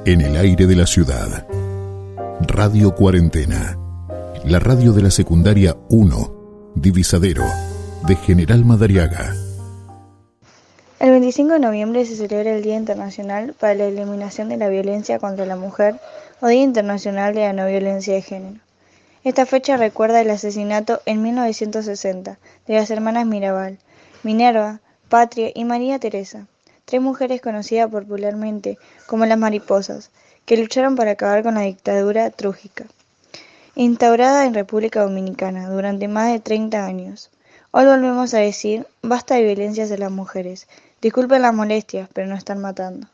En el aire de la ciudad. Radio Cuarentena. La radio de la secundaria 1, Divisadero, de General Madariaga. El 25 de noviembre se celebra el Día Internacional para la Eliminación de la Violencia contra la Mujer o Día Internacional de la No Violencia de Género. Esta fecha recuerda el asesinato en 1960 de las hermanas Mirabal, Minerva, Patria y María Teresa, 3 mujeres conocidas popularmente como las mariposas, que lucharon para acabar con la dictadura trújica, instaurada en República Dominicana durante más de 30 años. Hoy volvemos a decir, basta de violencia hacia las mujeres. Disculpen las molestias, pero nos están matando.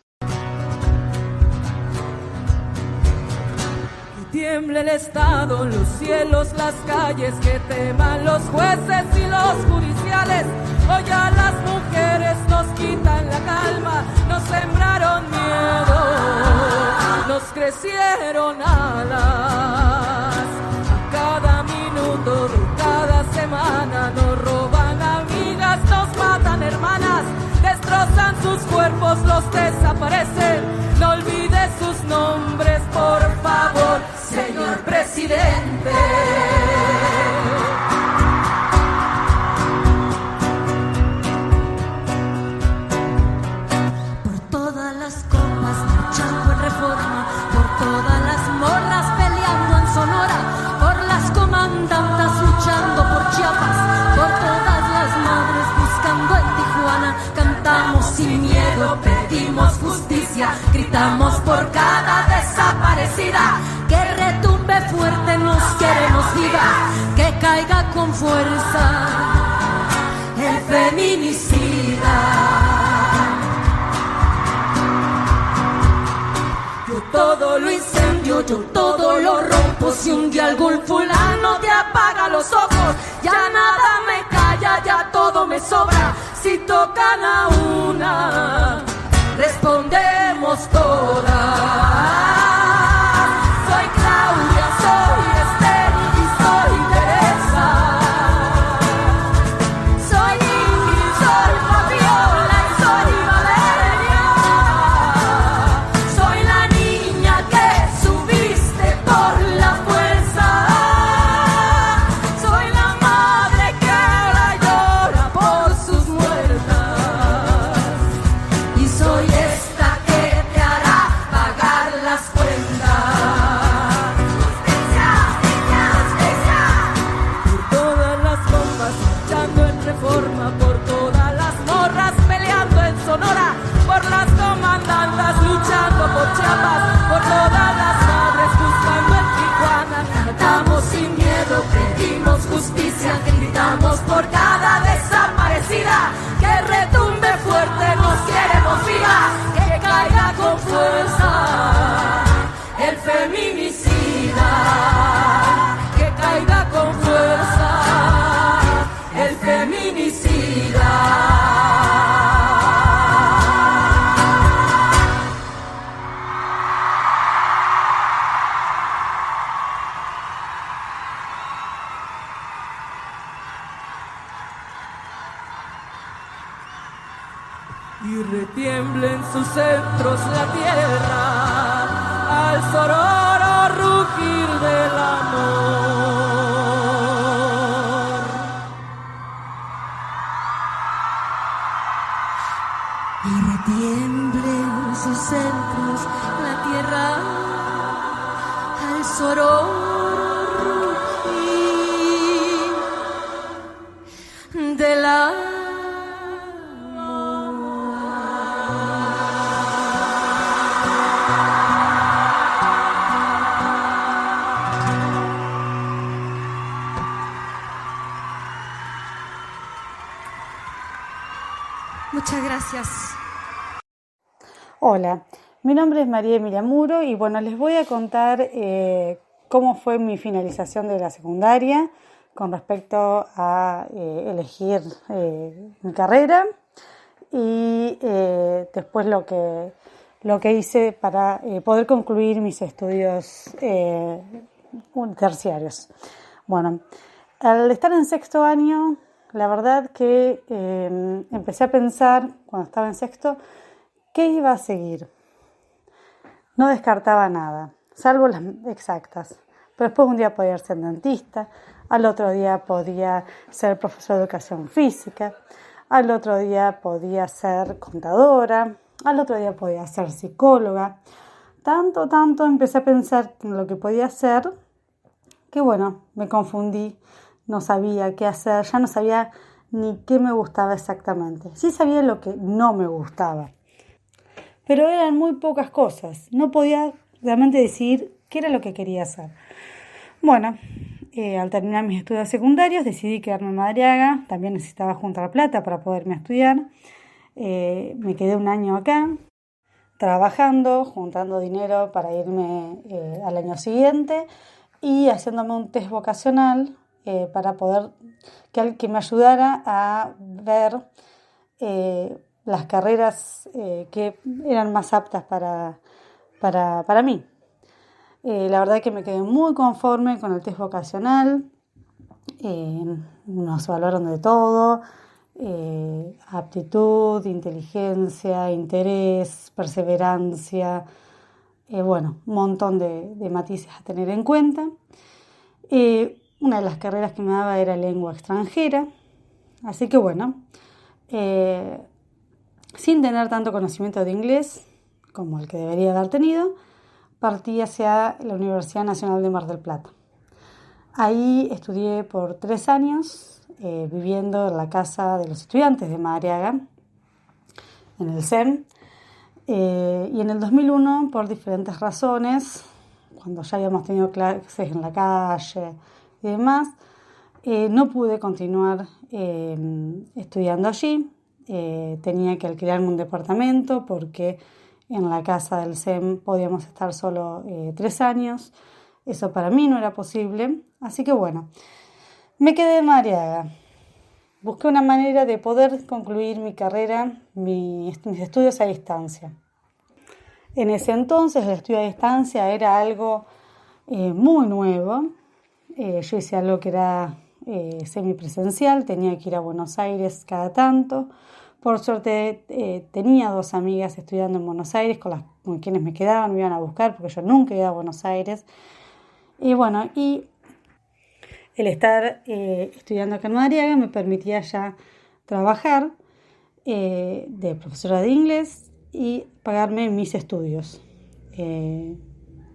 Tiembla el Estado, los cielos, las calles, que teman los jueces y los judiciales. Hoy a las mujeres nos quitan la calma, nos sembraron miedo, nos crecieron alas. A cada minuto de cada semana nos roban amigas, nos matan hermanas, destrozan sus cuerpos, los desaparecen. No olvides sus nombres, por favor, señor presidente. Por todas las copas marchando en Reforma, por todas las morras peleando en Sonora, por las comandantas luchando por Chiapas, por todas las madres buscando en Tijuana. Cantamos sin miedo, pedimos justicia, gritamos por cada desaparecida. Que retumbe fuerte, nos queremos viva, que caiga con fuerza el feminicida. Yo todo lo incendio, yo todo lo rompo. Si un día algún fulano te apaga los ojos, ya nada me calla, ya todo me sobra. Si tocan a una, respondemos todas. Soy Claudia, soy Esther y soy Teresa. Soy Ingrid, soy Fabiola y soy Valeria. Soy la niña que subiste por la fuerza. Soy la madre que ahora llora por sus muertas. Y soy esta que te hará pagar las cuentas. Por todas las morras peleando en Sonora, por las comandantas luchando por Chiapas, por todas las madres buscando en Tijuana. Cantamos sin miedo, pedimos justicia, gritamos por cada desaparecida. Que retumbe fuerte, nos queremos vivas, que caiga con fuerza el feminicida. Que caiga con fuerza el feminicida. Y retiembla en sus centros la tierra al sororo rugir del amor. Y retiemble en sus centros la tierra al sororo rugir del amor. Muchas gracias. Hola, mi nombre es María Emilia Muro y bueno, les voy a contar cómo fue mi finalización de la secundaria con respecto a elegir mi carrera y después lo que hice para poder concluir mis estudios terciarios. Bueno, al estar en sexto año, la verdad que empecé a pensar, cuando estaba en sexto, qué iba a seguir. No descartaba nada, salvo las exactas. Pero después un día podía ser dentista, al otro día podía ser profesor de educación física, al otro día podía ser contadora, al otro día podía ser psicóloga. Tanto empecé a pensar en lo que podía hacer, que bueno, me confundí, no sabía qué hacer, ya no sabía ni qué me gustaba exactamente. Sí sabía lo que no me gustaba, pero eran muy pocas cosas, no podía realmente decidir qué era lo que quería hacer. Bueno, al terminar mis estudios secundarios decidí quedarme en Madariaga, también necesitaba juntar plata para poderme estudiar. Me quedé un año acá, trabajando, juntando dinero para irme al año siguiente y haciéndome un test vocacional para poder que me ayudara a ver las carreras que eran más aptas para mí. La verdad que me quedé muy conforme con el test vocacional, nos evaluaron de todo, aptitud, inteligencia, interés, perseverancia, un montón de matices a tener en cuenta. Una de las carreras que me daba era lengua extranjera, así que sin tener tanto conocimiento de inglés como el que debería haber tenido, partí hacia la Universidad Nacional de Mar del Plata. Ahí estudié por 3 años, viviendo en la casa de los estudiantes de Madariaga, en el SEM. Y en el 2001, por diferentes razones, cuando ya habíamos tenido clases en la calle y demás, no pude continuar estudiando allí. Tenía que alquilarme un departamento porque en la casa del SEM podíamos estar solo 3 años. Eso para mí no era posible. Así que me quedé en Madariaga. Busqué una manera de poder concluir mi carrera, mis estudios a distancia. En ese entonces el estudio a distancia era algo muy nuevo. Yo hice algo que era semipresencial, tenía que ir a Buenos Aires cada tanto. Por suerte tenía 2 amigas estudiando en Buenos Aires con quienes me quedaban, me iban a buscar porque yo nunca iba a Buenos Aires. Y el estar estudiando acá en Madariaga me permitía ya trabajar de profesora de inglés y pagarme mis estudios,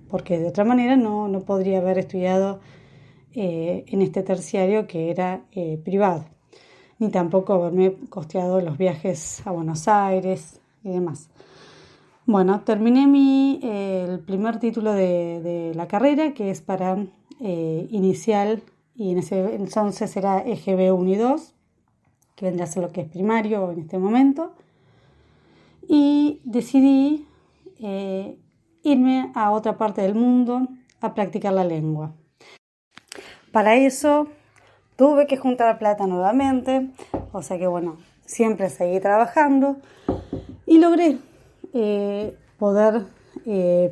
porque de otra manera no podría haber estudiado en este terciario que era privado, ni tampoco haberme costeado los viajes a Buenos Aires y demás. Terminé el primer título de la carrera, que es para inicial, y en ese entonces era EGB 1 y 2, que vendría a ser lo que es primario en este momento. Y decidí irme a otra parte del mundo a practicar la lengua. Para eso tuve que juntar plata nuevamente, o sea que siempre seguí trabajando y logré poder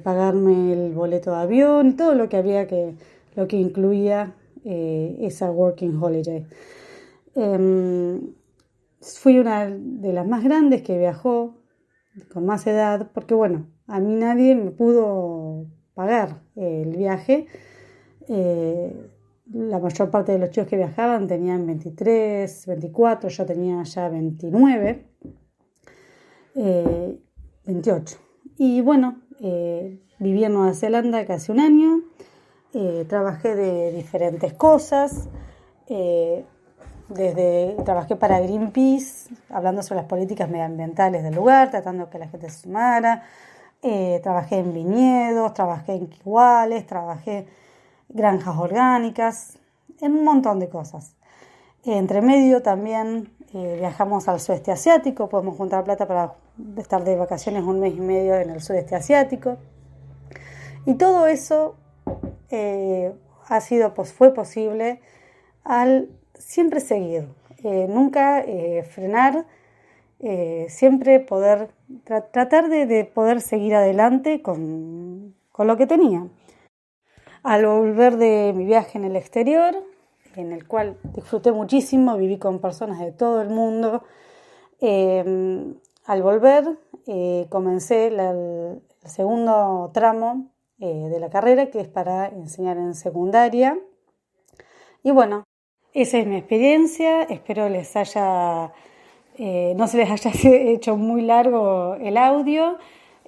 pagarme el boleto de avión y todo lo que lo que incluía esa working holiday. Fui una de las más grandes que viajó con más edad, porque a mí nadie me pudo pagar el viaje. La mayor parte de los chicos que viajaban tenían 23, 24, yo tenía ya 29, 28. Y viví en Nueva Zelanda casi un año, trabajé de diferentes cosas, trabajé para Greenpeace, hablando sobre las políticas medioambientales del lugar, tratando que la gente se sumara, trabajé en viñedos, trabajé en kiwales, trabajé granjas orgánicas, en un montón de cosas. Entre medio también viajamos al sudeste asiático, podemos juntar plata para estar de vacaciones 1 mes y medio en el sudeste asiático. Y todo eso fue posible al siempre seguir, nunca frenar, siempre poder tratar de poder seguir adelante con lo que tenía. Al volver de mi viaje en el exterior, en el cual disfruté muchísimo, viví con personas de todo el mundo, al volver comencé el segundo tramo de la carrera, que es para enseñar en secundaria. Y bueno, esa es mi experiencia. Espero no se les haya hecho muy largo el audio,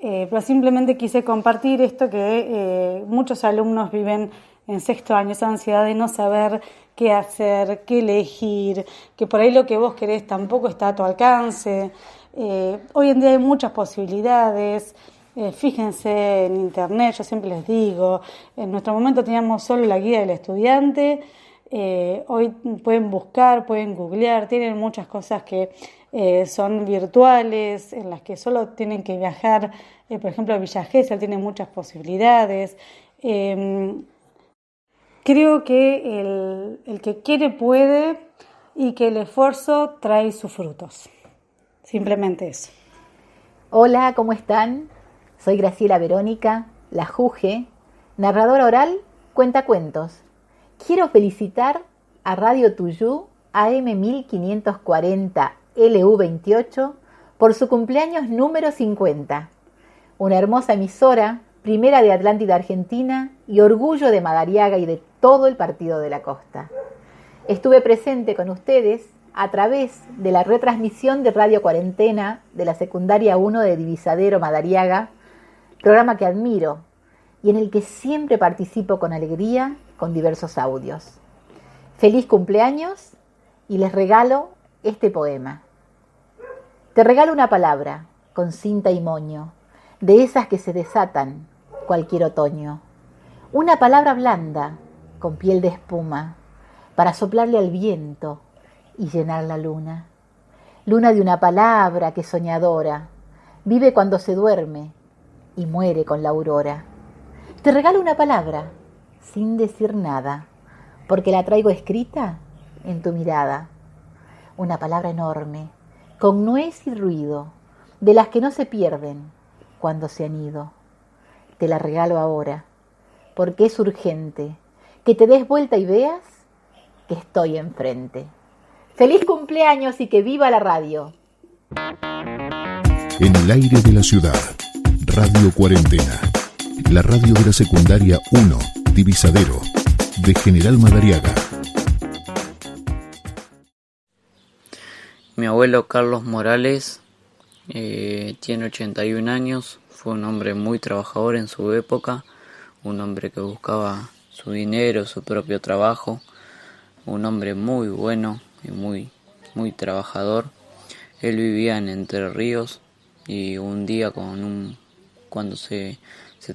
pero simplemente quise compartir esto que muchos alumnos viven en sexto año, esa ansiedad de no saber qué hacer, qué elegir, que por ahí lo que vos querés tampoco está a tu alcance. Hoy en día hay muchas posibilidades. Fíjense en internet, yo siempre les digo, en nuestro momento teníamos solo la guía del estudiante. Hoy pueden buscar, pueden googlear, tienen muchas cosas que son virtuales, en las que solo tienen que viajar. Por ejemplo, Villa Gesell tiene muchas posibilidades. Creo que el que quiere puede, y que el esfuerzo trae sus frutos. Simplemente eso. Hola, ¿cómo están? Soy Graciela Verónica, la Juge, narradora oral, cuentacuentos. Quiero felicitar a Radio Tuyú AM 1540 LU28 por su cumpleaños número 50. Una hermosa emisora, primera de Atlántida Argentina y orgullo de Madariaga y de todo el Partido de la Costa. Estuve presente con ustedes a través de la retransmisión de Radio Cuarentena de la Secundaria 1 de Divisadero Madariaga, programa que admiro y en el que siempre participo con alegría con diversos audios. Feliz cumpleaños y les regalo este poema. Te regalo una palabra con cinta y moño, de esas que se desatan cualquier otoño. Una palabra blanda con piel de espuma para soplarle al viento y llenar la luna. Luna de una palabra que soñadora vive cuando se duerme y muere con la aurora. Te regalo una palabra sin decir nada, porque la traigo escrita en tu mirada. Una palabra enorme, con nuez y ruido, de las que no se pierden cuando se han ido. Te la regalo ahora, porque es urgente que te des vuelta y veas que estoy enfrente. ¡Feliz cumpleaños y que viva la radio! En el aire de la ciudad, Radio Cuarentena, la radio de la secundaria 1, Divisadero, de General Madariaga. Mi abuelo Carlos Morales tiene 81 años, fue un hombre muy trabajador en su época, un hombre que buscaba su dinero, su propio trabajo, un hombre muy bueno y muy trabajador. Él vivía en Entre Ríos y un día cuando se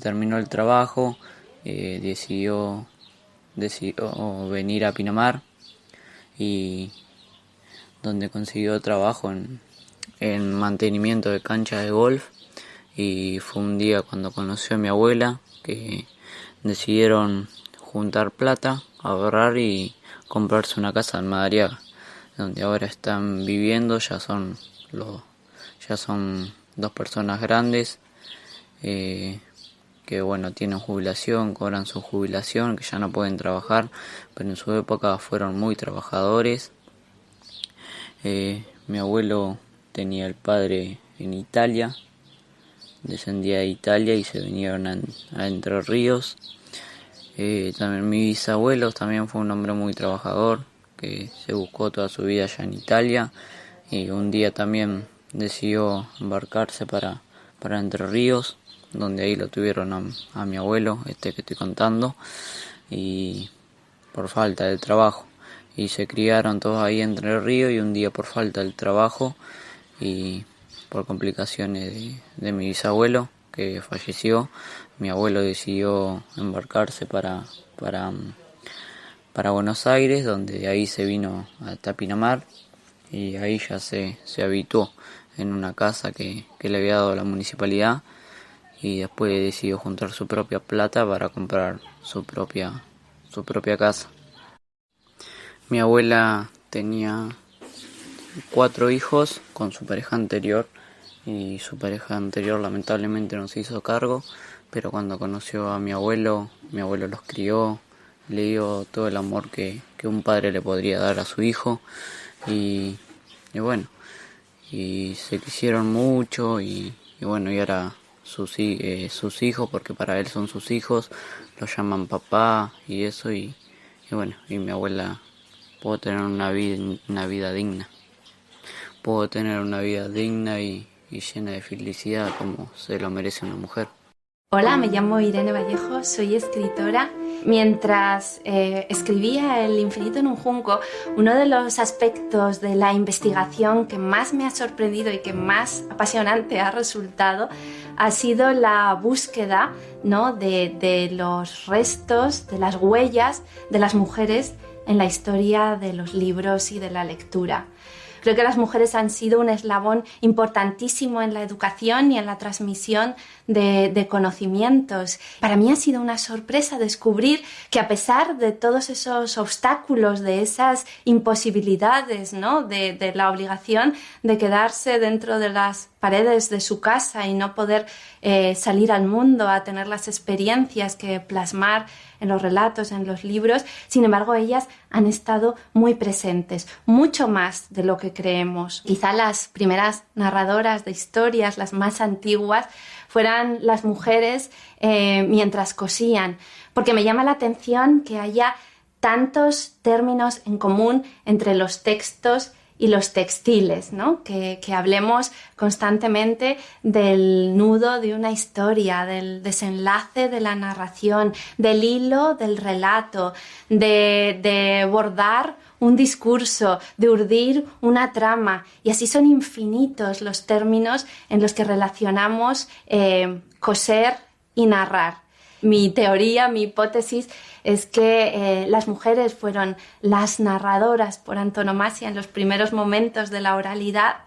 terminó el trabajo, decidió venir a Pinamar, y donde consiguió trabajo en mantenimiento de canchas de golf. Y fue un día cuando conoció a mi abuela que decidieron juntar plata, ahorrar y comprarse una casa en Madariaga, donde ahora están viviendo. Ya son 2 personas grandes que bueno, tienen jubilación, cobran su jubilación, que ya no pueden trabajar, pero en su época fueron muy trabajadores. Mi abuelo tenía el padre en Italia, descendía de Italia y se vinieron a Entre Ríos. También mi bisabuelo también fue un hombre muy trabajador, que se buscó toda su vida allá en Italia, y un día también decidió embarcarse para Entre Ríos, donde ahí lo tuvieron a mi abuelo, que estoy contando, y por falta de trabajo. Y se criaron todos ahí en Entre Ríos, y un día por falta del trabajo y por complicaciones de mi bisabuelo, que falleció, mi abuelo decidió embarcarse para Buenos Aires, donde de ahí se vino hasta Pinamar, y ahí ya se habituó en una casa que le había dado la municipalidad, y después decidió juntar su propia plata para comprar su propia casa. Mi abuela tenía 4 hijos con su pareja anterior, y su pareja anterior lamentablemente no se hizo cargo, pero cuando conoció a mi abuelo los crió, le dio todo el amor que un padre le podría dar a su hijo, y bueno, y se quisieron mucho, y bueno, y ahora sus hijos, porque para él son sus hijos, los llaman papá y eso, y bueno, y mi abuela, puedo tener una vida digna. Puedo tener una vida digna y llena de felicidad como se lo merece una mujer. Hola, me llamo Irene Vallejo, soy escritora. Mientras escribía El infinito en un junco, uno de los aspectos de la investigación que más me ha sorprendido y que más apasionante ha resultado ha sido la búsqueda, ¿no?, de los restos, de las huellas de las mujeres en la historia de los libros y de la lectura. Creo que las mujeres han sido un eslabón importantísimo en la educación y en la transmisión de conocimientos. Para mí ha sido una sorpresa descubrir que a pesar de todos esos obstáculos, de esas imposibilidades, ¿no?, de la obligación de quedarse dentro de las paredes de su casa y no poder salir al mundo a tener las experiencias que plasmar en los relatos, en los libros, sin embargo ellas han estado muy presentes, mucho más de lo que creemos. Quizá las primeras narradoras de historias, las más antiguas, fueran las mujeres mientras cosían, porque me llama la atención que haya tantos términos en común entre los textos y los textiles, ¿no? Que hablemos constantemente del nudo de una historia, del desenlace de la narración, del hilo del relato, de bordar un discurso, de urdir una trama, y así son infinitos los términos en los que relacionamos coser y narrar. Mi teoría, mi hipótesis es que las mujeres fueron las narradoras por antonomasia en los primeros momentos de la oralidad,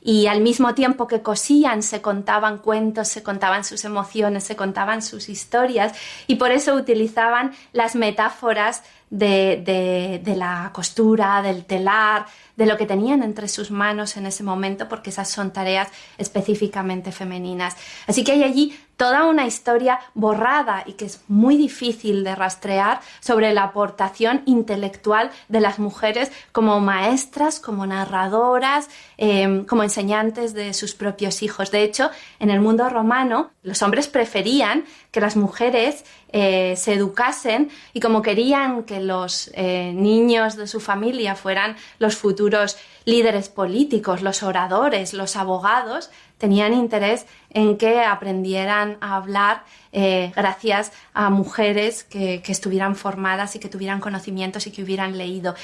y al mismo tiempo que cosían se contaban cuentos, se contaban sus emociones, se contaban sus historias, y por eso utilizaban las metáforas de la costura, del telar, de lo que tenían entre sus manos en ese momento, porque esas son tareas específicamente femeninas. Así que hay allí toda una historia borrada y que es muy difícil de rastrear sobre la aportación intelectual de las mujeres como maestras, como narradoras, como enseñantes de sus propios hijos. De hecho, en el mundo romano, los hombres preferían que las mujeres se educasen, y como querían que los niños de su familia fueran los futuros líderes políticos, los oradores, los abogados, tenían interés en que aprendieran a hablar gracias a mujeres que estuvieran formadas y que tuvieran conocimientos y que hubieran leído.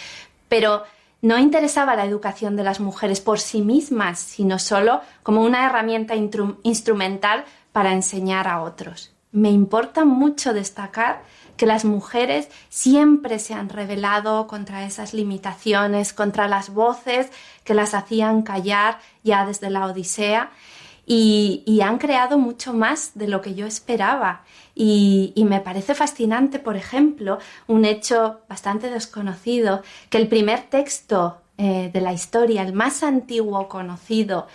Pero no interesaba la educación de las mujeres por sí mismas, sino solo como una herramienta instrumental para enseñar a otros. Me importa mucho destacar que las mujeres siempre se han rebelado contra esas limitaciones, contra las voces que las hacían callar ya desde la Odisea, y han creado mucho más de lo que yo esperaba. Y me parece fascinante, por ejemplo, un hecho bastante desconocido, que el primer texto de la historia, el más antiguo conocido,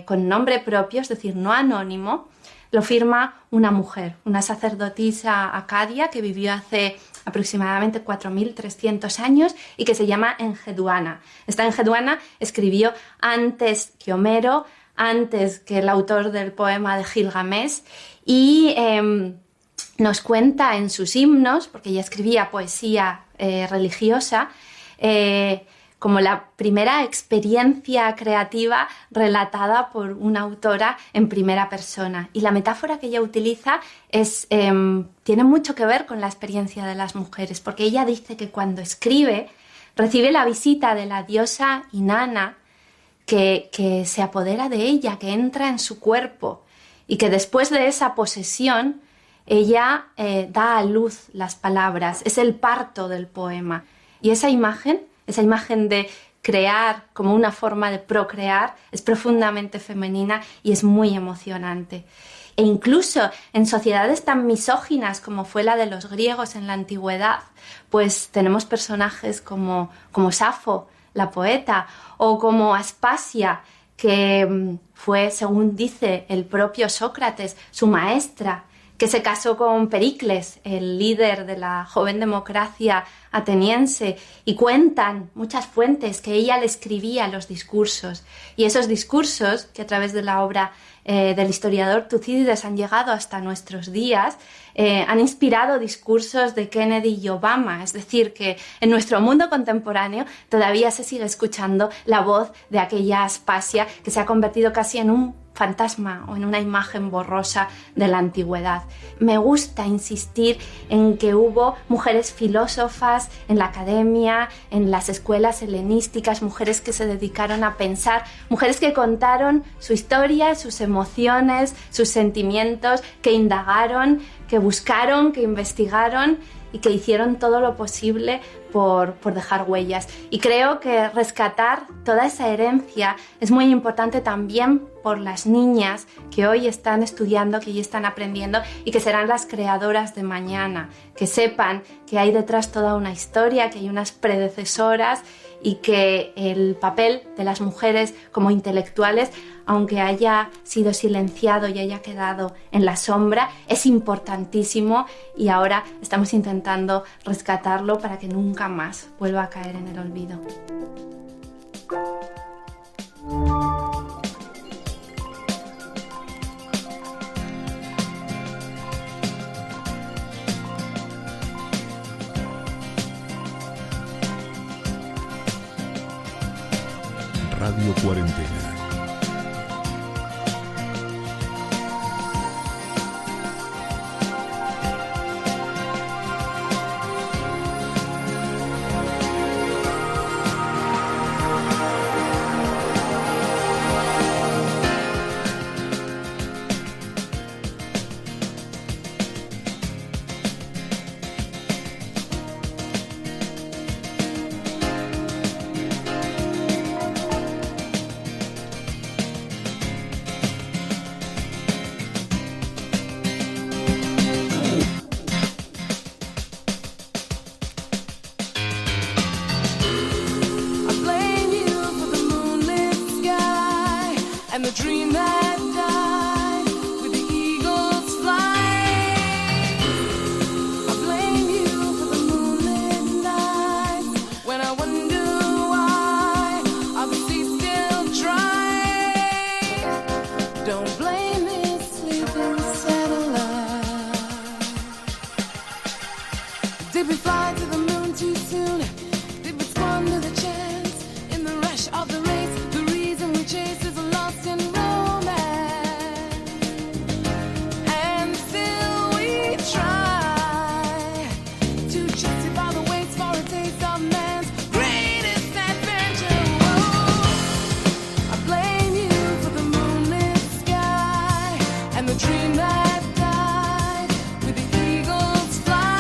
con nombre propio, es decir, no anónimo, lo firma una mujer, una sacerdotisa acadia que vivió hace aproximadamente 4.300 años y que se llama Enheduanna. Esta Enheduanna escribió antes que Homero, antes que el autor del poema de Gilgamesh, y nos cuenta en sus himnos, porque ella escribía poesía religiosa, como la primera experiencia creativa relatada por una autora en primera persona. Y la metáfora que ella utiliza tiene mucho que ver con la experiencia de las mujeres, porque ella dice que cuando escribe recibe la visita de la diosa Inanna, que se apodera de ella, que entra en su cuerpo, y que después de esa posesión ella da a luz las palabras. Es el parto del poema. Y esa imagen de crear como una forma de procrear es profundamente femenina y es muy emocionante. E incluso en sociedades tan misóginas como fue la de los griegos en la antigüedad, pues tenemos personajes como Safo, la poeta, o como Aspasia, que fue, según dice el propio Sócrates, su maestra, que se casó con Pericles, el líder de la joven democracia ateniense, y cuentan muchas fuentes que ella le escribía los discursos, y esos discursos que a través de la obra del historiador Tucídides han llegado hasta nuestros días, han inspirado discursos de Kennedy y Obama. Es decir, que en nuestro mundo contemporáneo todavía se sigue escuchando la voz de aquella Aspasia que se ha convertido casi en un fantasma o en una imagen borrosa de la antigüedad. Me gusta insistir en que hubo mujeres filósofas en la academia, en las escuelas helenísticas, mujeres que se dedicaron a pensar, mujeres que contaron su historia, sus emociones, sus sentimientos, que indagaron, que buscaron, que investigaron y que hicieron todo lo posible por dejar huellas. Y creo que rescatar toda esa herencia es muy importante también por las niñas que hoy están estudiando, que hoy están aprendiendo y que serán las creadoras de mañana, que sepan que hay detrás toda una historia, que hay unas predecesoras y que el papel de las mujeres como intelectuales, aunque haya sido silenciado y haya quedado en la sombra, es importantísimo y ahora estamos intentando rescatarlo para que nunca más vuelva a caer en el olvido. Radio Cuarentena. Dream that died with the eagles fly.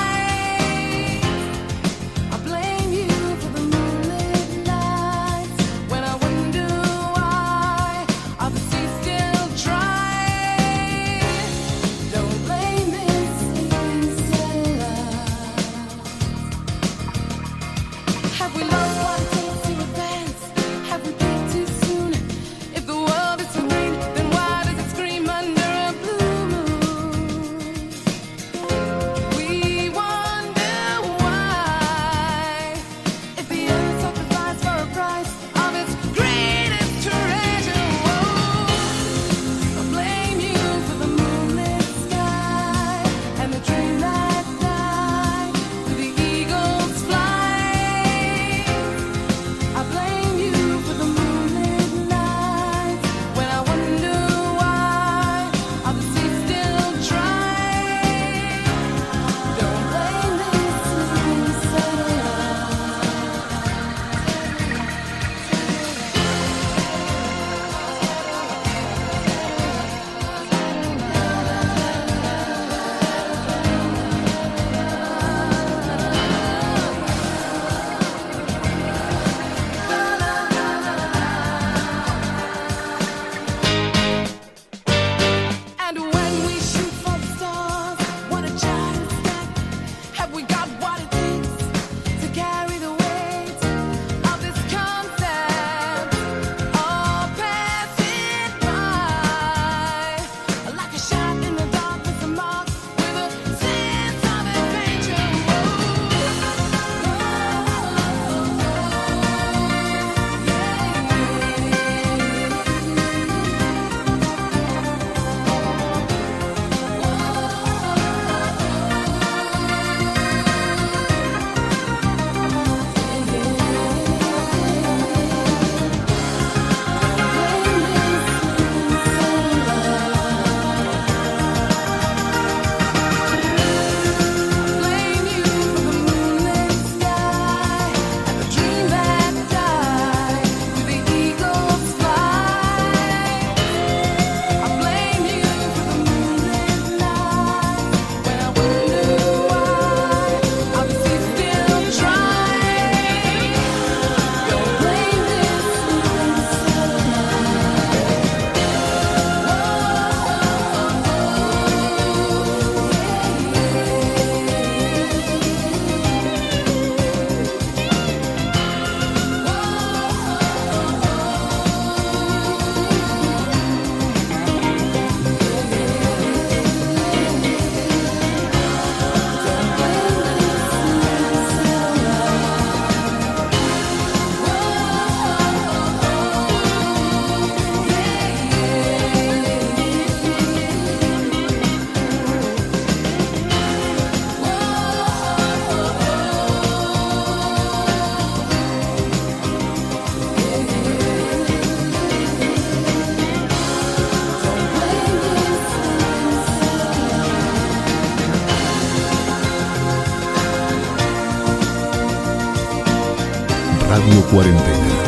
Radio Cuarentena.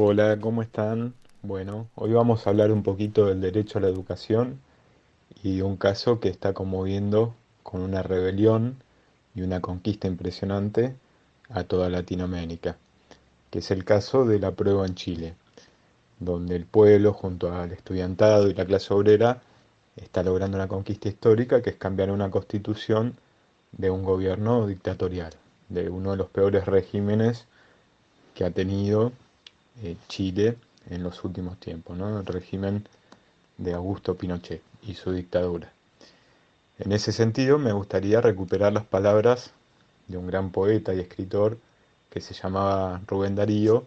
Hola, ¿cómo están? Bueno, hoy vamos a hablar un poquito del derecho a la educación y un caso que está conmoviendo con una rebelión y una conquista impresionante a toda Latinoamérica, que es el caso de la prueba en Chile, donde el pueblo junto al estudiantado y la clase obrera está logrando una conquista histórica que es cambiar una constitución de un gobierno dictatorial, de uno de los peores regímenes que ha tenido Chile en los últimos tiempos, ¿no? El régimen de Augusto Pinochet y su dictadura. En ese sentido, me gustaría recuperar las palabras de un gran poeta y escritor que se llamaba Rubén Darío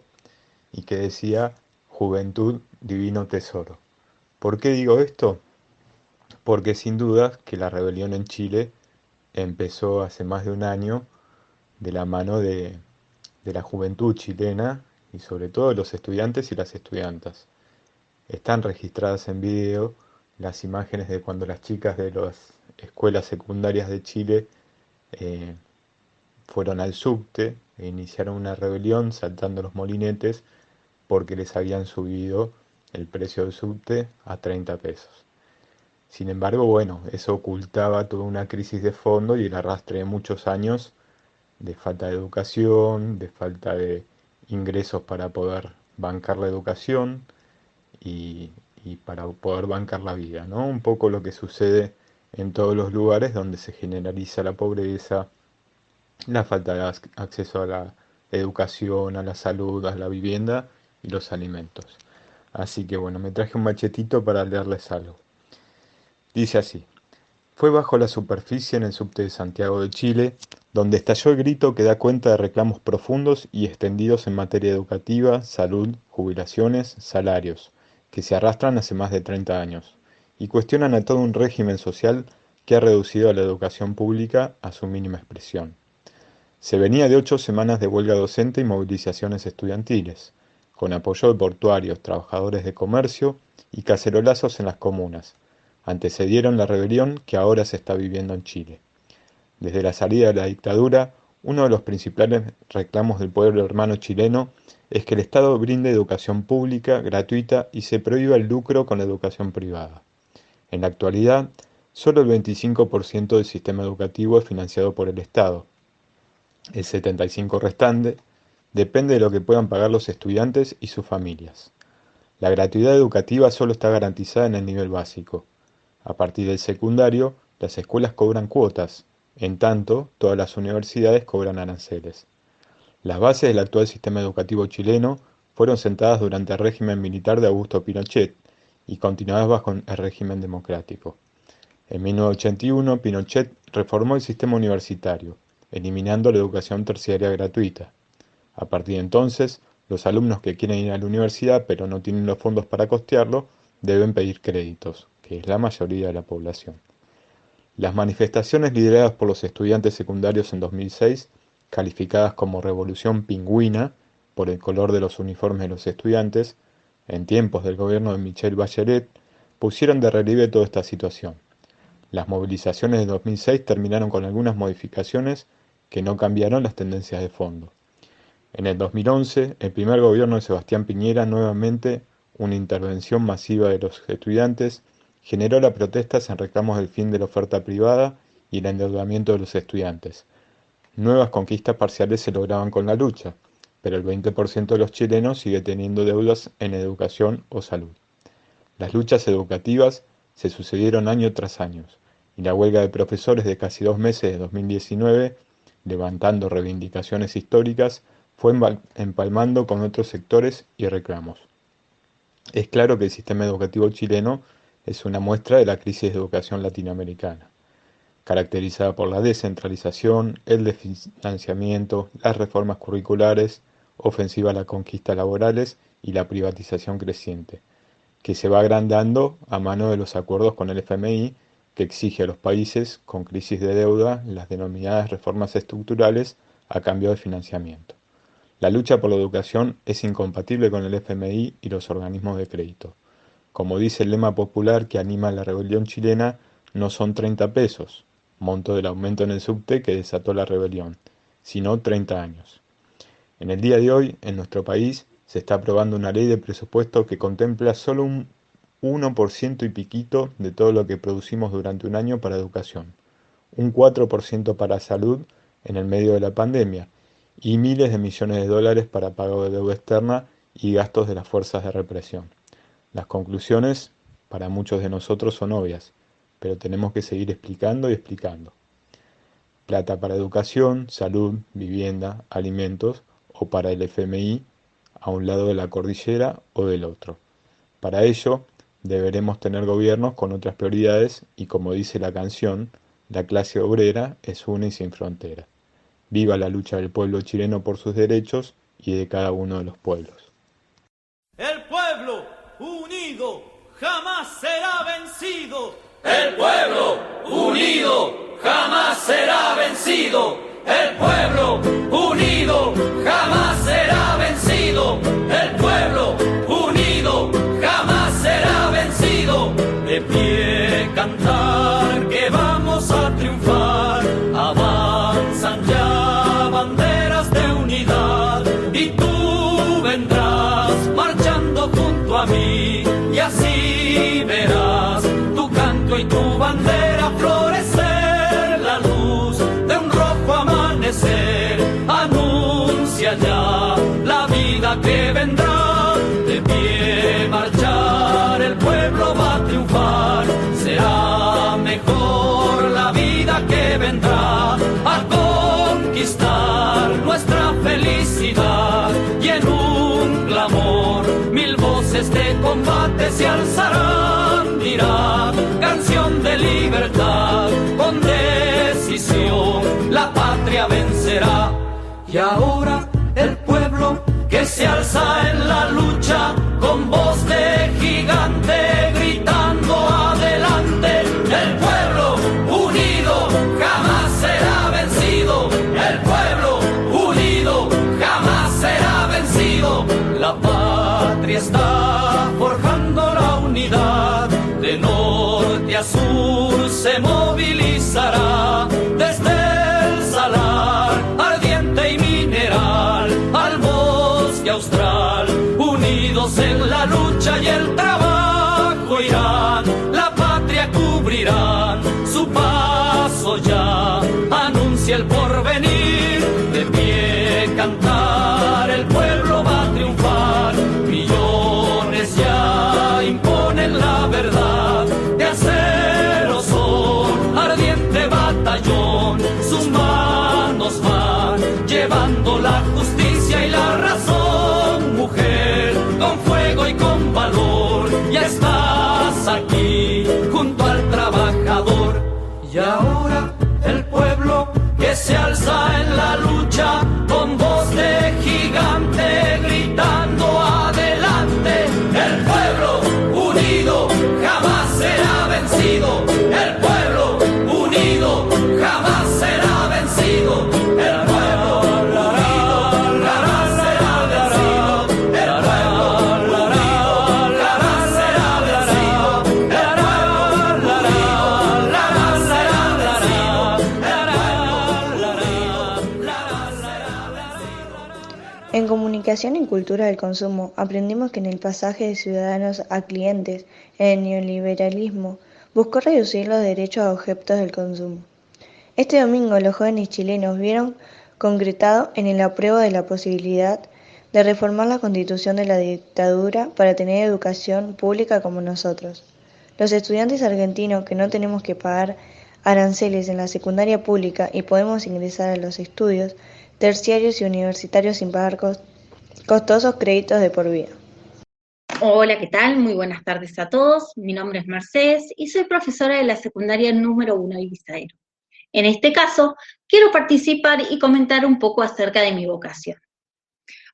y que decía: juventud, divino tesoro. ¿Por qué digo esto? Porque sin duda que la rebelión en Chile empezó hace más de un año de la mano de la juventud chilena y sobre todo los estudiantes y las estudiantas. Están registradas en video las imágenes de cuando las chicas de las escuelas secundarias de Chile fueron al subte e iniciaron una rebelión saltando los molinetes porque les habían subido el precio del subte a 30 pesos. Sin embargo, bueno, eso ocultaba toda una crisis de fondo y el arrastre de muchos años de falta de educación, de falta de ingresos para poder bancar la educación y para poder bancar la vida, ¿no? Un poco lo que sucede en todos los lugares donde se generaliza la pobreza, la falta de acceso a la educación, a la salud, a la vivienda y los alimentos. Así que bueno, me traje un machetito para leerles algo. Dice así: fue bajo la superficie en el subte de Santiago de Chile donde estalló el grito que da cuenta de reclamos profundos y extendidos en materia educativa, salud, jubilaciones, salarios, que se arrastran hace más de 30 años, y cuestionan a todo un régimen social que ha reducido a la educación pública a su mínima expresión. Se venía de 8 semanas de huelga docente y movilizaciones estudiantiles, con apoyo de portuarios, trabajadores de comercio y cacerolazos en las comunas. Antecedieron la rebelión que ahora se está viviendo en Chile. Desde la salida de la dictadura, uno de los principales reclamos del pueblo hermano chileno es que el Estado brinde educación pública, gratuita y se prohíba el lucro con la educación privada. En la actualidad, solo el 25% del sistema educativo es financiado por el Estado. El 75% restante depende de lo que puedan pagar los estudiantes y sus familias. La gratuidad educativa solo está garantizada en el nivel básico. A partir del secundario, las escuelas cobran cuotas. En tanto, todas las universidades cobran aranceles. Las bases del actual sistema educativo chileno fueron sentadas durante el régimen militar de Augusto Pinochet y continuadas bajo el régimen democrático. En 1981, Pinochet reformó el sistema universitario, eliminando la educación terciaria gratuita. A partir de entonces, los alumnos que quieren ir a la universidad pero no tienen los fondos para costearlo, deben pedir créditos, que es la mayoría de la población. Las manifestaciones lideradas por los estudiantes secundarios en 2006, calificadas como Revolución Pingüina por el color de los uniformes de los estudiantes, en tiempos del gobierno de Michelle Bachelet, pusieron de relieve toda esta situación. Las movilizaciones de 2006 terminaron con algunas modificaciones que no cambiaron las tendencias de fondo. En el 2011, el primer gobierno de Sebastián Piñera, nuevamente una intervención masiva de los estudiantes, generó las protestas en reclamos del fin de la oferta privada y el endeudamiento de los estudiantes. Nuevas conquistas parciales se lograban con la lucha, pero el 20% de los chilenos sigue teniendo deudas en educación o salud. Las luchas educativas se sucedieron año tras año, y la huelga de profesores de casi 2 meses de 2019, levantando reivindicaciones históricas, fue empalmando con otros sectores y reclamos. Es claro que el sistema educativo chileno es una muestra de la crisis de educación latinoamericana, caracterizada por la descentralización, el desfinanciamiento, las reformas curriculares, ofensiva a las conquistas laborales y la privatización creciente, que se va agrandando a mano de los acuerdos con el FMI, que exige a los países con crisis de deuda las denominadas reformas estructurales a cambio de financiamiento. La lucha por la educación es incompatible con el FMI y los organismos de crédito. Como dice el lema popular que anima la rebelión chilena, no son 30 pesos, monto del aumento en el subte que desató la rebelión, sino 30 años. En el día de hoy, en nuestro país, se está aprobando una ley de presupuesto que contempla solo un 1% y piquito de todo lo que producimos durante un año para educación, un 4% para salud en el medio de la pandemia y miles de millones de dólares para pago de deuda externa y gastos de las fuerzas de represión. Las conclusiones para muchos de nosotros son obvias, pero tenemos que seguir explicando y explicando. Plata para educación, salud, vivienda, alimentos o para el FMI a un lado de la cordillera o del otro. Para ello, deberemos tener gobiernos con otras prioridades y, como dice la canción, la clase obrera es una y sin frontera. Viva la lucha del pueblo chileno por sus derechos y de cada uno de los pueblos. El pueblo unido jamás será vencido. El pueblo unido jamás será vencido. El pueblo unido jamás será vencido. El pueblo unido jamás será vencido. De pie cantar que vamos a triunfar. Avanzan ya banderas de unidad y tú vendrás marchando junto a mí y así verás tu canto y tu bandera florecer. La luz de un rojo amanecer anuncia ya la vida que vendrá. De pie marchar el pueblo va a triunfar. Será mejor la vida que vendrá a conquistar nuestra felicidad y en un clamor mil voces de combate se alzarán. Dirá canción de libertad, con decisión la patria vencerá. Y ahora el pueblo que se alza en la lucha con voz de gigante gritando adelante. El pueblo unido jamás será vencido. El pueblo unido jamás será vencido. La patria está forjando la unidad. De norte a sur se movilizará. Desde el salar ardiente y mineral al bosque austral. Unidos en la lucha y el trabajo irán. La patria cubrirán. Su paso ya anuncia el porvenir. De pie cantar el pueblo va a triunfar. Millones ya imponen la verdad. De acero son ardiente batallón. Sus manos van llevando la justicia y la razón. Mujer, con fuego y con valor, ya estás aquí junto al trabajador. Y ahora el pueblo que se alza en la lucha con voz de gigante gritando adelante. El pueblo unido jamás será vencido. El pueblo unido jamás será vencido. El pueblo unido jamás será vencido. El pueblo unido jamás será vencido. El pueblo unido jamás será vencido. El pueblo unido jamás será vencido. En Comunicación y Cultura del Consumo aprendimos que en el pasaje de ciudadanos a clientes, el neoliberalismo buscó reducir los derechos a objetos del consumo. Este domingo los jóvenes chilenos vieron concretado en el apruebo de la posibilidad de reformar la constitución de la dictadura para tener educación pública como nosotros. Los estudiantes argentinos que no tenemos que pagar aranceles en la secundaria pública y podemos ingresar a los estudios terciarios y universitarios sin pagar costosos créditos de por vida. Hola, ¿qué tal? Muy buenas tardes a todos. Mi nombre es Mercedes y soy profesora de la secundaria número 1 de Divisadero. En este caso, quiero participar y comentar un poco acerca de mi vocación.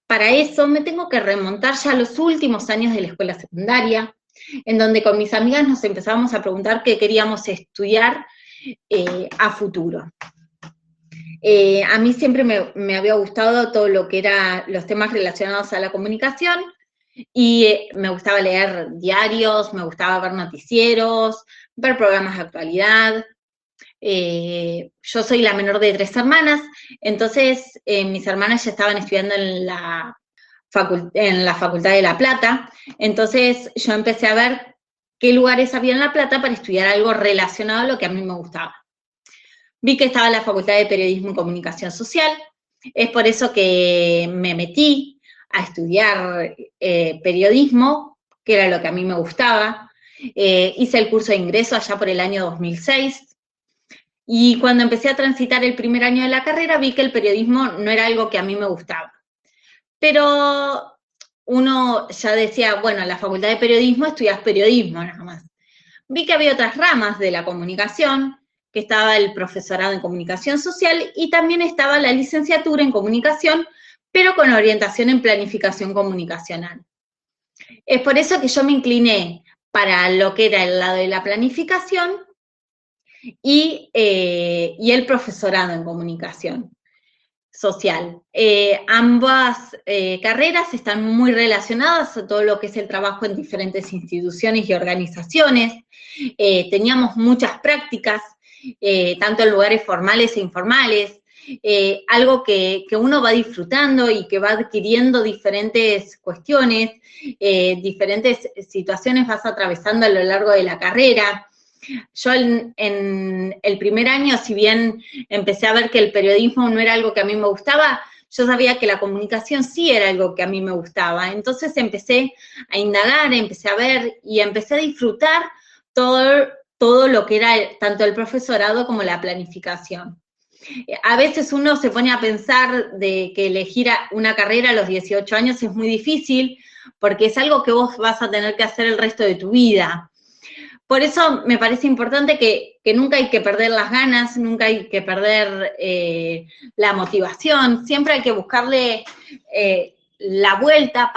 Para eso me tengo que remontar ya a los últimos años de la escuela secundaria, en donde con mis amigas nos empezábamos a preguntar qué queríamos estudiar a futuro. A mí siempre me había gustado todo lo que eran los temas relacionados a la comunicación, y me gustaba leer diarios, me gustaba ver noticieros, ver programas de actualidad. Yo soy la menor de 3 hermanas, entonces mis hermanas ya estaban estudiando en la Facultad de La Plata, entonces yo empecé a ver qué lugares había en La Plata para estudiar algo relacionado a lo que a mí me gustaba. Vi que estaba la Facultad de Periodismo y Comunicación Social, es por eso que me metí a estudiar periodismo, que era lo que a mí me gustaba. Hice el curso de ingreso allá por el año 2006, y cuando empecé a transitar el primer año de la carrera vi que el periodismo no era algo que a mí me gustaba. Pero uno ya decía, bueno, en la Facultad de Periodismo estudias periodismo nada más. Vi que había otras ramas de la comunicación, que estaba el profesorado en Comunicación Social y también estaba la licenciatura en Comunicación, pero con orientación en Planificación Comunicacional. Es por eso que yo me incliné para lo que era el lado de la planificación y el profesorado en Comunicación Social. Ambas carreras están muy relacionadas a todo lo que es el trabajo en diferentes instituciones y organizaciones. Teníamos muchas prácticas, tanto en lugares formales e informales, algo que uno va disfrutando y que va adquiriendo diferentes cuestiones, diferentes situaciones vas atravesando a lo largo de la carrera. Yo en el primer año, si bien empecé a ver que el periodismo no era algo que a mí me gustaba, yo sabía que la comunicación sí era algo que a mí me gustaba. Entonces empecé a indagar, empecé a ver y empecé a disfrutar todo lo que era tanto el profesorado como la planificación. A veces uno se pone a pensar de que elegir una carrera a los 18 años es muy difícil, porque es algo que vos vas a tener que hacer el resto de tu vida. Por eso me parece importante que nunca hay que perder las ganas, nunca hay que perder la motivación, siempre hay que buscarle la vuelta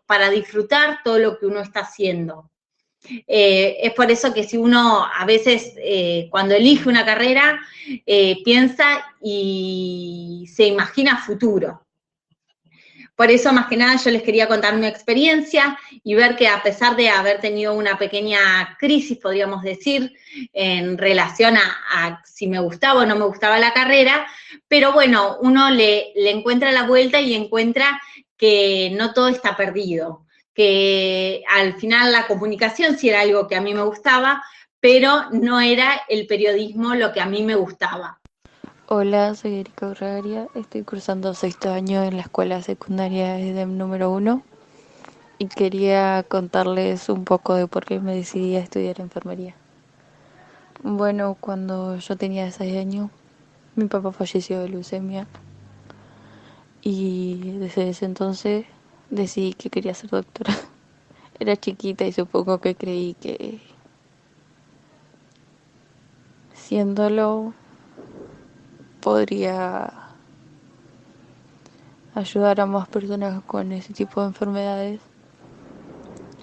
para disfrutar todo lo que uno está haciendo. Es por eso que si uno a veces cuando elige una carrera piensa y se imagina futuro. Por eso, más que nada, yo les quería contar mi experiencia y ver que a pesar de haber tenido una pequeña crisis, podríamos decir, en relación a si me gustaba o no me gustaba la carrera, pero bueno, uno le encuentra la vuelta y encuentra que no todo está perdido, que al final la comunicación sí era algo que a mí me gustaba, pero no era el periodismo lo que a mí me gustaba. Hola, soy Erika Urragaria, estoy cursando 6º año en la escuela secundaria EDEM número 1 y quería contarles un poco de por qué me decidí a estudiar enfermería. Bueno, cuando yo tenía 6 años, mi papá falleció de leucemia y desde ese entonces decidí que quería ser doctora. Era chiquita y supongo que creí que siéndolo podría ayudar a más personas con ese tipo de enfermedades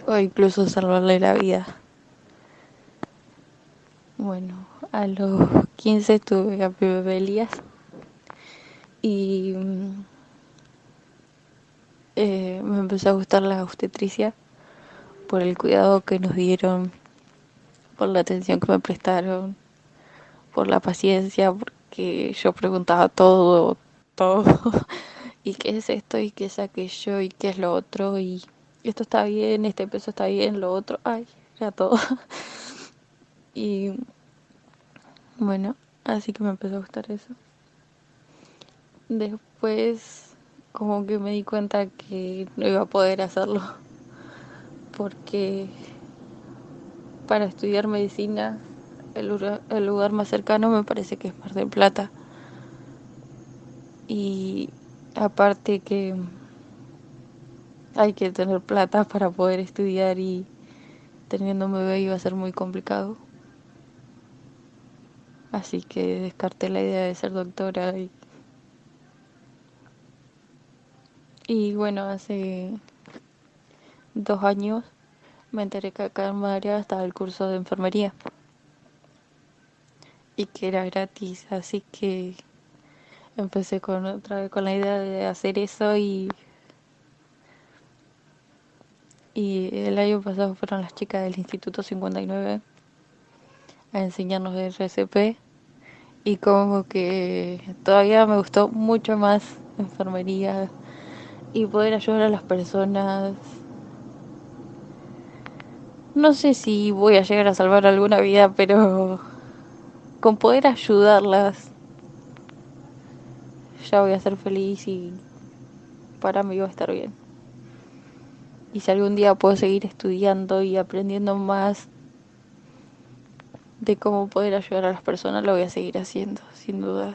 o incluso salvarle la vida. Bueno, a los 15 tuve a mi bebé Elías y me empezó a gustar la obstetricia por el cuidado que nos dieron, por la atención que me prestaron, por la paciencia, porque yo preguntaba todo y qué es esto y qué es aquello y qué es lo otro y esto está bien, este peso está bien, lo otro, ay, era todo. Y bueno, así que me empezó a gustar eso. Después como que me di cuenta que no iba a poder hacerlo porque para estudiar medicina el lugar más cercano me parece que es Mar del Plata. Y aparte que hay que tener plata para poder estudiar y teniendo un bebé iba a ser muy complicado. Así que descarté la idea de ser doctora. Y bueno, hace 2 años me enteré que acá en Madrid estaba el curso de enfermería y que era gratis, así que empecé otra vez con la idea de hacer eso y el año pasado fueron las chicas del Instituto 59 a enseñarnos de RCP y como que todavía me gustó mucho más enfermería y poder ayudar a las personas. No sé si voy a llegar a salvar alguna vida, pero con poder ayudarlas ya voy a ser feliz y para mí va a estar bien. Y si algún día puedo seguir estudiando y aprendiendo más de cómo poder ayudar a las personas, lo voy a seguir haciendo, sin dudas.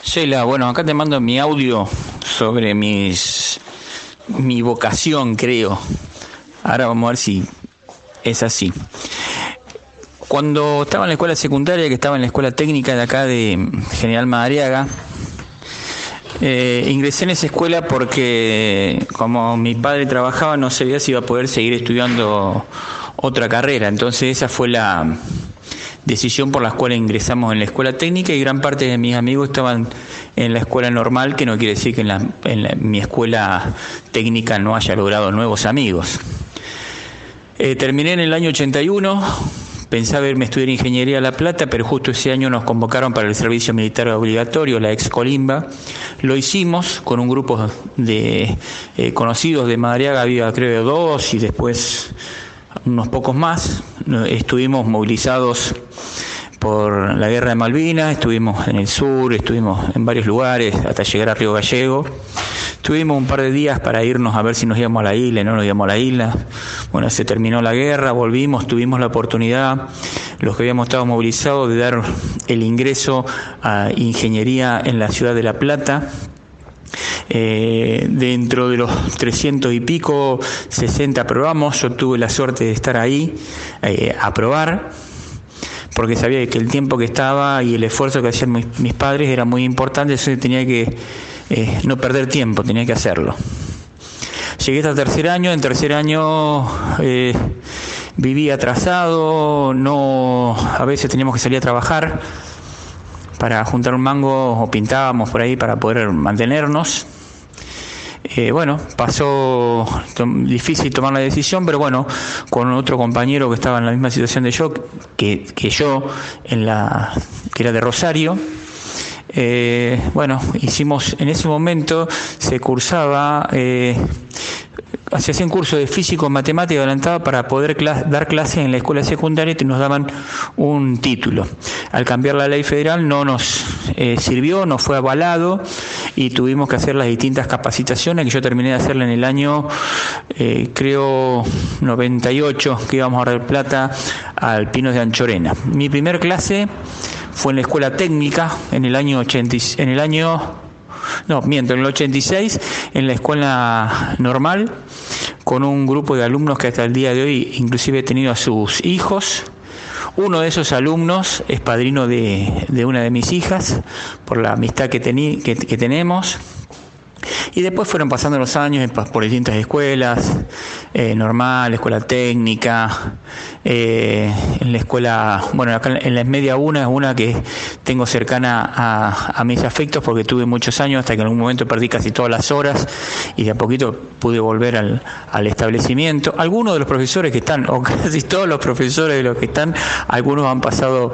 Sheila, bueno, acá te mando mi audio sobre mi vocación, creo. Ahora vamos a ver si es así. Cuando estaba en la escuela secundaria, que estaba en la escuela técnica de acá de General Madariaga, ingresé en esa escuela porque como mi padre trabajaba no sabía si iba a poder seguir estudiando otra carrera. Entonces esa fue la decisión por la cual ingresamos en la escuela técnica y gran parte de mis amigos estaban en la escuela normal, que no quiere decir que mi escuela técnica no haya logrado nuevos amigos. Terminé en el año 81, pensaba irme a estudiar Ingeniería a La Plata, pero justo ese año nos convocaron para el servicio militar obligatorio, la ex Colimba. Lo hicimos con un grupo de conocidos de Madariaga, había creo 2 y después unos pocos más. Estuvimos movilizados por la guerra de Malvinas, estuvimos en el sur, estuvimos en varios lugares hasta llegar a Río Gallego. Tuvimos un par de días para irnos a ver si nos íbamos a la isla y no nos íbamos a la isla. Bueno, se terminó la guerra, volvimos, tuvimos la oportunidad, los que habíamos estado movilizados, de dar el ingreso a ingeniería en la ciudad de La Plata. Dentro de los 300 y pico, 60 aprobamos. Yo tuve la suerte de estar ahí, aprobar, porque sabía que el tiempo que estaba y el esfuerzo que hacían mis padres era muy importante, entonces tenía que no perder tiempo, tenía que hacerlo. Llegué hasta el tercer año, en tercer año viví atrasado, a veces teníamos que salir a trabajar para juntar un mango o pintábamos por ahí para poder mantenernos. Bueno, pasó difícil tomar la decisión, pero bueno, con otro compañero que estaba en la misma situación de yo, que yo, que era de Rosario, bueno, hicimos, en ese momento se cursaba, se hacía un curso de físico matemática adelantado para poder dar clases en la escuela secundaria y nos daban un título. Al cambiar la ley federal no nos sirvió, no fue avalado y tuvimos que hacer las distintas capacitaciones que yo terminé de hacerla en el año, creo, 98, que íbamos a Mar del Plata al Pinos de Anchorena. Mi primer clase fue en la escuela técnica en el año 86, en el 86, en la escuela normal, con un grupo de alumnos que hasta el día de hoy inclusive he tenido a sus hijos. Uno de esos alumnos es padrino de una de mis hijas, por la amistad que tenemos. Y después fueron pasando los años por distintas escuelas, normal, escuela técnica, en la escuela, bueno, acá en la media una es una que tengo cercana a mis afectos porque tuve muchos años hasta que en algún momento perdí casi todas las horas y de a poquito pude volver al establecimiento. Algunos de los profesores que están, o casi todos los profesores de los que están, algunos han pasado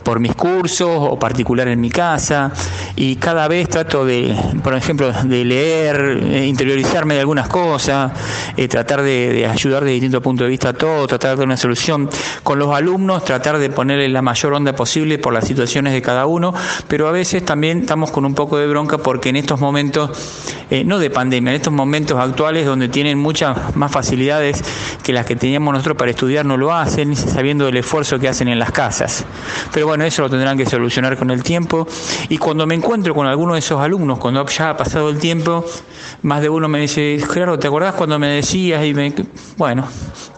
por mis cursos o particular en mi casa, y cada vez trato de, por ejemplo, de leer, interiorizarme de algunas cosas, tratar de ayudar de distintos puntos de vista a todo, tratar de dar una solución con los alumnos, tratar de ponerle la mayor onda posible por las situaciones de cada uno, pero a veces también estamos con un poco de bronca porque en estos momentos, no de pandemia, en estos momentos actuales donde tienen muchas más facilidades que las que teníamos nosotros para estudiar, no lo hacen, sabiendo del esfuerzo que hacen en las casas. Pero bueno, eso lo tendrán que solucionar con el tiempo, y cuando me encuentro con alguno de esos alumnos, cuando ya ha pasado el tiempo, más de uno me dice: Gerardo, ¿te acordás cuando me decías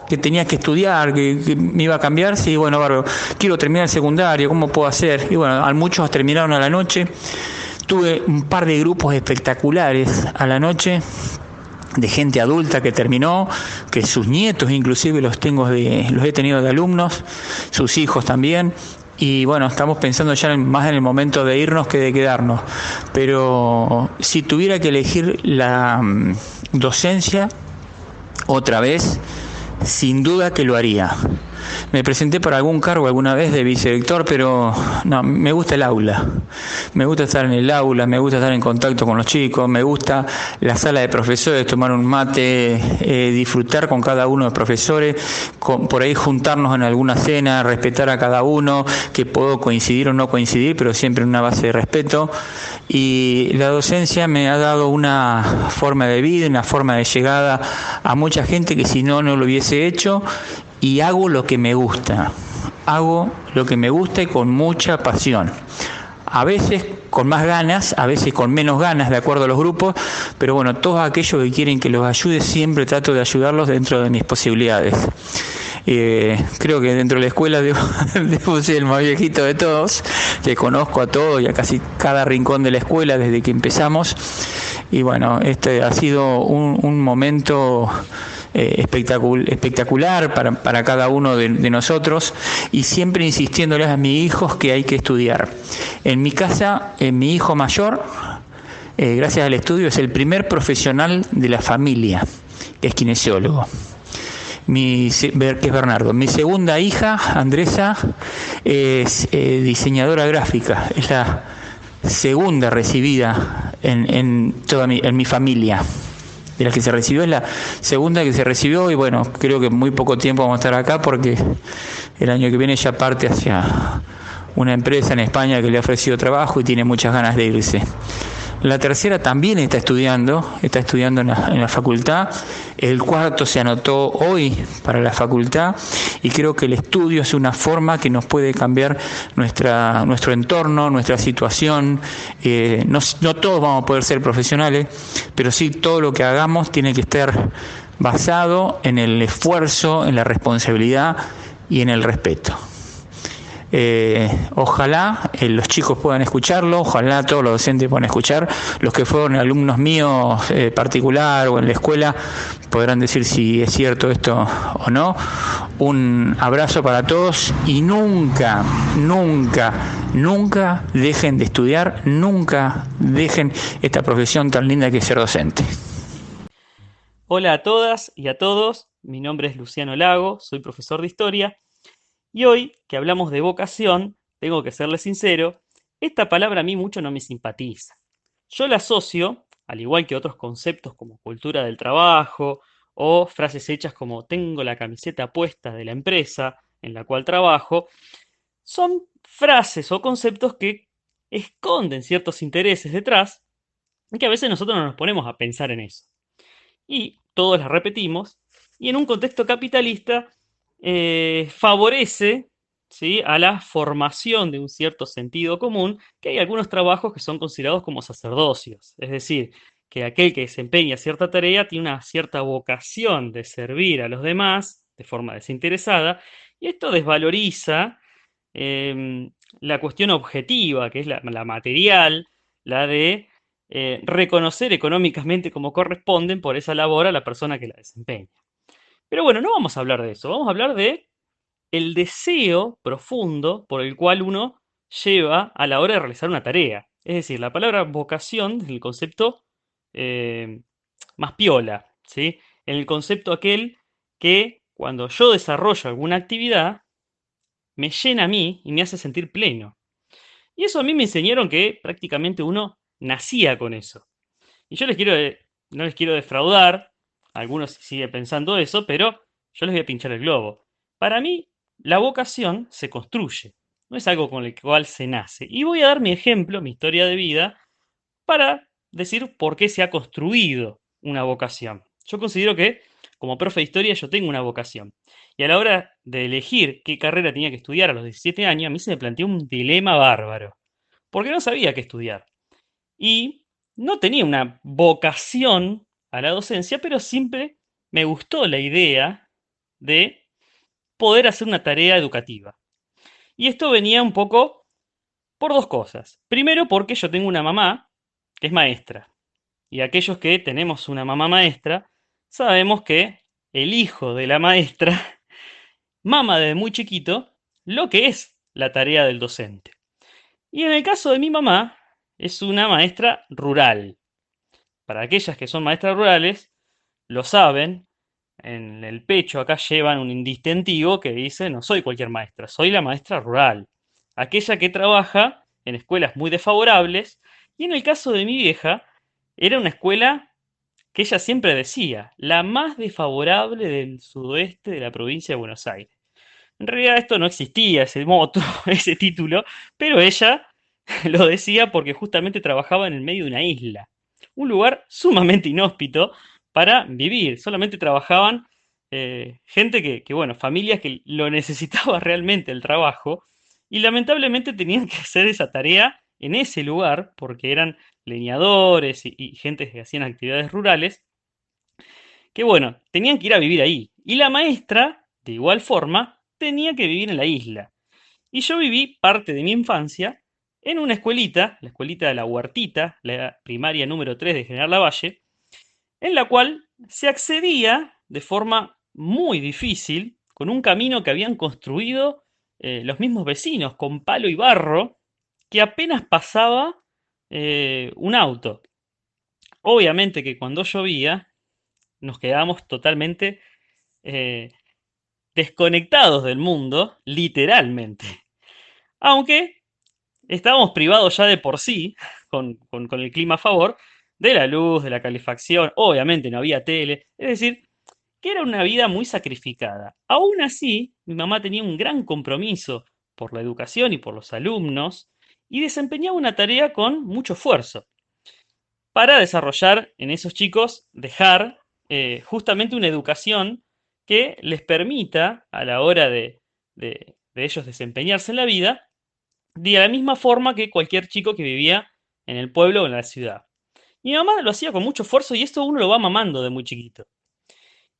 que tenía que estudiar, que me iba a cambiar? Sí, bueno, bárbaro, quiero terminar el secundario, ¿cómo puedo hacer? Y bueno, muchos terminaron a la noche. Tuve un par de grupos espectaculares a la noche de gente adulta que terminó, que sus nietos inclusive los he tenido de alumnos, sus hijos también. Y bueno, estamos pensando ya más en el momento de irnos que de quedarnos. Pero si tuviera que elegir la docencia otra vez, sin duda que lo haría. Me presenté para algún cargo alguna vez de vicedirector, pero no, me gusta el aula. Me gusta estar en el aula, me gusta estar en contacto con los chicos, me gusta la sala de profesores, tomar un mate, disfrutar con cada uno de los profesores, por ahí juntarnos en alguna cena, respetar a cada uno, que puedo coincidir o no coincidir, pero siempre en una base de respeto. Y la docencia me ha dado una forma de vida, una forma de llegada a mucha gente que si no lo hubiese hecho. Y hago lo que me gusta y con mucha pasión. A veces con más ganas, a veces con menos ganas, de acuerdo a los grupos, pero bueno, todos aquellos que quieren que los ayude, siempre trato de ayudarlos dentro de mis posibilidades. Creo que dentro de la escuela debo ser el más viejito de todos, que conozco a todos y a casi cada rincón de la escuela desde que empezamos. Y bueno, este ha sido un momento espectacular para cada uno de nosotros, y siempre insistiéndoles a mis hijos que hay que estudiar. En mi casa, mi hijo mayor, gracias al estudio, es el primer profesional de la familia, que es kinesiólogo, que es Bernardo. Mi segunda hija, Andresa, es diseñadora gráfica, es la segunda recibida en mi familia. De las que se recibió, es la segunda que se recibió, y bueno, creo que muy poco tiempo vamos a estar acá porque el año que viene ya parte hacia una empresa en España que le ha ofrecido trabajo y tiene muchas ganas de irse. La tercera también está estudiando en la facultad. El cuarto se anotó hoy para la facultad, y creo que el estudio es una forma que nos puede cambiar nuestro entorno, nuestra situación. No todos vamos a poder ser profesionales, pero sí todo lo que hagamos tiene que estar basado en el esfuerzo, en la responsabilidad y en el respeto. Ojalá los chicos puedan escucharlo, ojalá todos los docentes puedan escuchar. Los que fueron alumnos míos particular o en la escuela podrán decir si es cierto esto o no. Un abrazo para todos, y nunca dejen de estudiar, nunca dejen esta profesión tan linda que es ser docente. Hola a todas y a todos, mi nombre es Luciano Lago, soy profesor de historia. Y hoy, que hablamos de vocación, tengo que serles sincero, esta palabra a mí mucho no me simpatiza. Yo la asocio, al igual que otros conceptos como cultura del trabajo o frases hechas como tengo la camiseta puesta de la empresa en la cual trabajo, son frases o conceptos que esconden ciertos intereses detrás y que a veces nosotros no nos ponemos a pensar en eso. Y todos las repetimos, y en un contexto capitalista favorece, ¿sí?, a la formación de un cierto sentido común, que hay algunos trabajos que son considerados como sacerdocios, es decir, que aquel que desempeña cierta tarea tiene una cierta vocación de servir a los demás de forma desinteresada, y esto desvaloriza la cuestión objetiva, que es la material, la de reconocer económicamente como corresponden por esa labor a la persona que la desempeña. Pero bueno, no vamos a hablar de eso, vamos a hablar de el deseo profundo por el cual uno lleva a la hora de realizar una tarea. Es decir, la palabra vocación es el concepto eh, más piola, ¿sí? En el concepto aquel que cuando yo desarrollo alguna actividad, me llena a mí y me hace sentir pleno. Y eso a mí me enseñaron que prácticamente uno nacía con eso. Y yo no les quiero defraudar, algunos siguen pensando eso, pero yo les voy a pinchar el globo. Para mí, la vocación se construye, no es algo con el cual se nace. Y voy a dar mi ejemplo, mi historia de vida, para decir por qué se ha construido una vocación. Yo considero que, como profe de historia, yo tengo una vocación. Y a la hora de elegir qué carrera tenía que estudiar a los 17 años, a mí se me planteó un dilema bárbaro, porque no sabía qué estudiar. Y no tenía una vocación a la docencia, pero siempre me gustó la idea de poder hacer una tarea educativa. Y esto venía un poco por dos cosas. Primero, porque yo tengo una mamá que es maestra. Y aquellos que tenemos una mamá maestra, sabemos que el hijo de la maestra mama desde muy chiquito lo que es la tarea del docente. Y en el caso de mi mamá, es una maestra rural. Para aquellas que son maestras rurales, lo saben, en el pecho acá llevan un distintivo que dice: no soy cualquier maestra, soy la maestra rural, aquella que trabaja en escuelas muy desfavorables. Y en el caso de mi vieja, era una escuela que ella siempre decía, la más desfavorable del sudoeste de la provincia de Buenos Aires. En realidad esto no existía, ese moto, ese título, pero ella lo decía porque justamente trabajaba en el medio de una isla, un lugar sumamente inhóspito para vivir. Solamente trabajaban gente bueno, familias que lo necesitaba realmente el trabajo, y lamentablemente tenían que hacer esa tarea en ese lugar porque eran leñadores y gente que hacían actividades rurales, que bueno, tenían que ir a vivir ahí. Y la maestra, de igual forma, tenía que vivir en la isla. Y yo viví parte de mi infancia en una escuelita, la escuelita de la Huertita, la primaria número 3 de General Lavalle, en la cual se accedía de forma muy difícil, con un camino que habían construido los mismos vecinos, con palo y barro, que apenas pasaba un auto. Obviamente que cuando llovía, nos quedábamos totalmente eh, desconectados del mundo, literalmente. Aunque estábamos privados ya de por sí, con el clima a favor, de la luz, de la calefacción, obviamente no había tele, es decir, que era una vida muy sacrificada. Aún así, mi mamá tenía un gran compromiso por la educación y por los alumnos, y desempeñaba una tarea con mucho esfuerzo para desarrollar en esos chicos, dejar justamente una educación que les permita, a la hora de ellos desempeñarse en la vida, de la misma forma que cualquier chico que vivía en el pueblo o en la ciudad. Mi mamá lo hacía con mucho esfuerzo y esto uno lo va mamando de muy chiquito.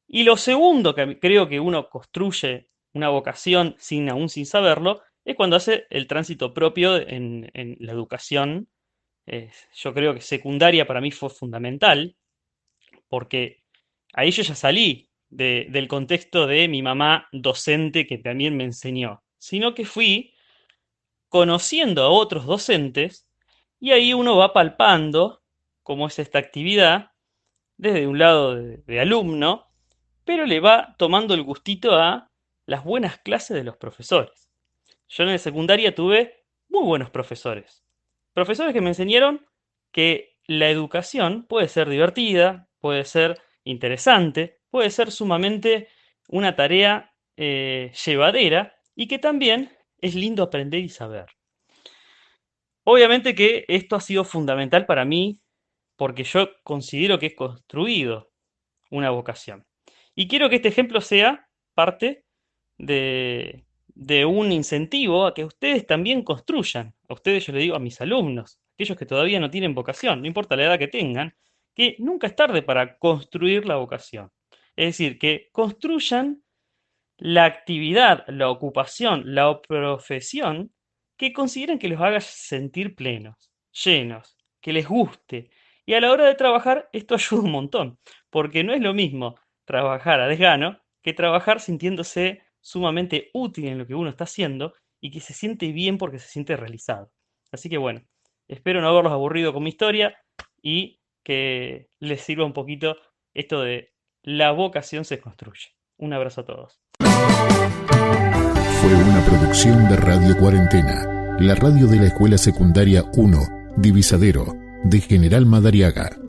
Y lo segundo que creo que uno construye una vocación aún sin saberlo, es cuando hace el tránsito propio en la educación. Yo creo que secundaria para mí fue fundamental, porque ahí yo ya salí del contexto de mi mamá docente que también me enseñó, sino que fui conociendo a otros docentes, y ahí uno va palpando cómo es esta actividad desde un lado de alumno, pero le va tomando el gustito a las buenas clases de los profesores. Yo en la secundaria tuve muy buenos profesores, profesores que me enseñaron que la educación puede ser divertida, puede ser interesante, puede ser sumamente una tarea llevadera, y que también es lindo aprender y saber. Obviamente que esto ha sido fundamental para mí porque yo considero que he construido una vocación. Y quiero que este ejemplo sea parte de un incentivo a que ustedes también construyan. A ustedes, yo le digo, a mis alumnos, aquellos que todavía no tienen vocación, no importa la edad que tengan, que nunca es tarde para construir la vocación. Es decir, que construyan la actividad, la ocupación, la profesión que consideren que los haga sentir plenos, llenos, que les guste. Y a la hora de trabajar, esto ayuda un montón, porque no es lo mismo trabajar a desgano que trabajar sintiéndose sumamente útil en lo que uno está haciendo y que se siente bien porque se siente realizado. Así que bueno, espero no haberlos aburrido con mi historia y que les sirva un poquito esto de la vocación se construye. Un abrazo a todos. Fue una producción de Radio Cuarentena, la radio de la Escuela Secundaria 1, Divisadero, de General Madariaga.